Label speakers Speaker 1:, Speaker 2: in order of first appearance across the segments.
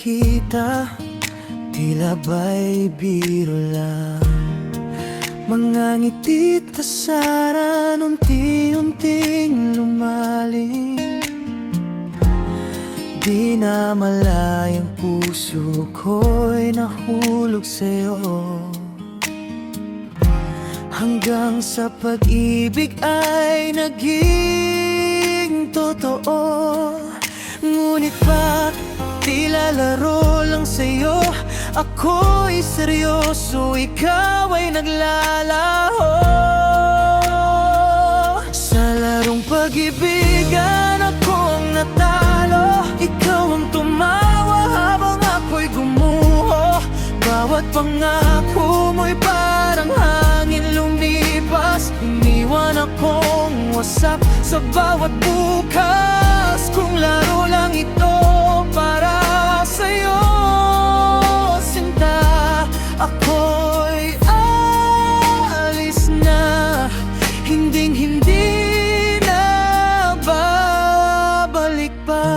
Speaker 1: nakita, tila ba'y biro lang. Mga ngiti't asaran unti-unting lumalim. Di na malayang puso ko'y nahulog sa'yo, hanggang sa pag-ibig ay naging totoo. Ngunit bakit tila laro lang sa'yo? Ako'y seryoso, ikaw ay naglalaho. Sa larong pag-ibigan akong natalo, ikaw ang tumawa habang ako'y gumuho. Bawat pangako mo'y parang hangin lumipas, iniwan akong wasak sa bawat bukas. Kung laro lang ito para sa'yo, sinta, ako'y alis na, hinding-hindi na babalik pa.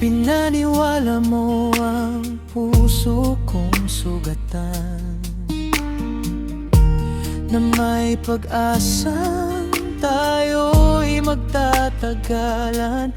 Speaker 1: Pinaniwala mo ang puso kong sugatan, na may pag-asang tayo'y magtatagalan.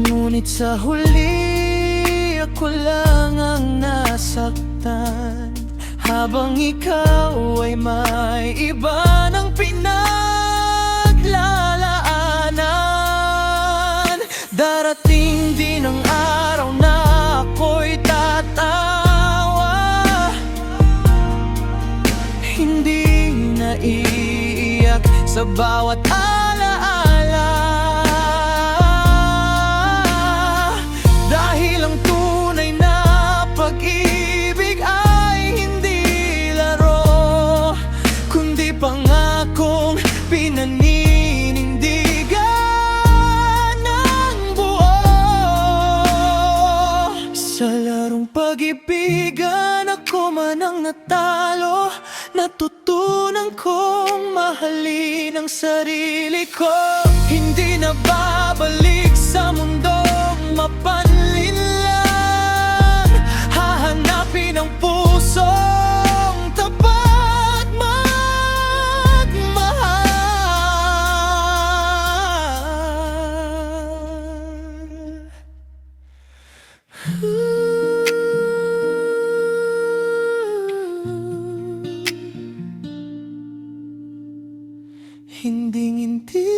Speaker 1: Ngunit sa huli ako lang ang nasaktan, habang ikaw ay may iba ng pinaglalaanan. Darating din ang araw na ako'y tatawa, hindi na iiyak sa bawat alaala. Dahil ang tunay na pag-ibig ay hindi laro, kundi pangakong pinaninindigan ng buo. Sa larong pag-ibigan ako man ang natalo, natutunan kong mahalin ang sarili ko. Hindi na babalik sa mundong mapanlin lang, hahanapin ang pusong tapat magmahal. Hinding-hindi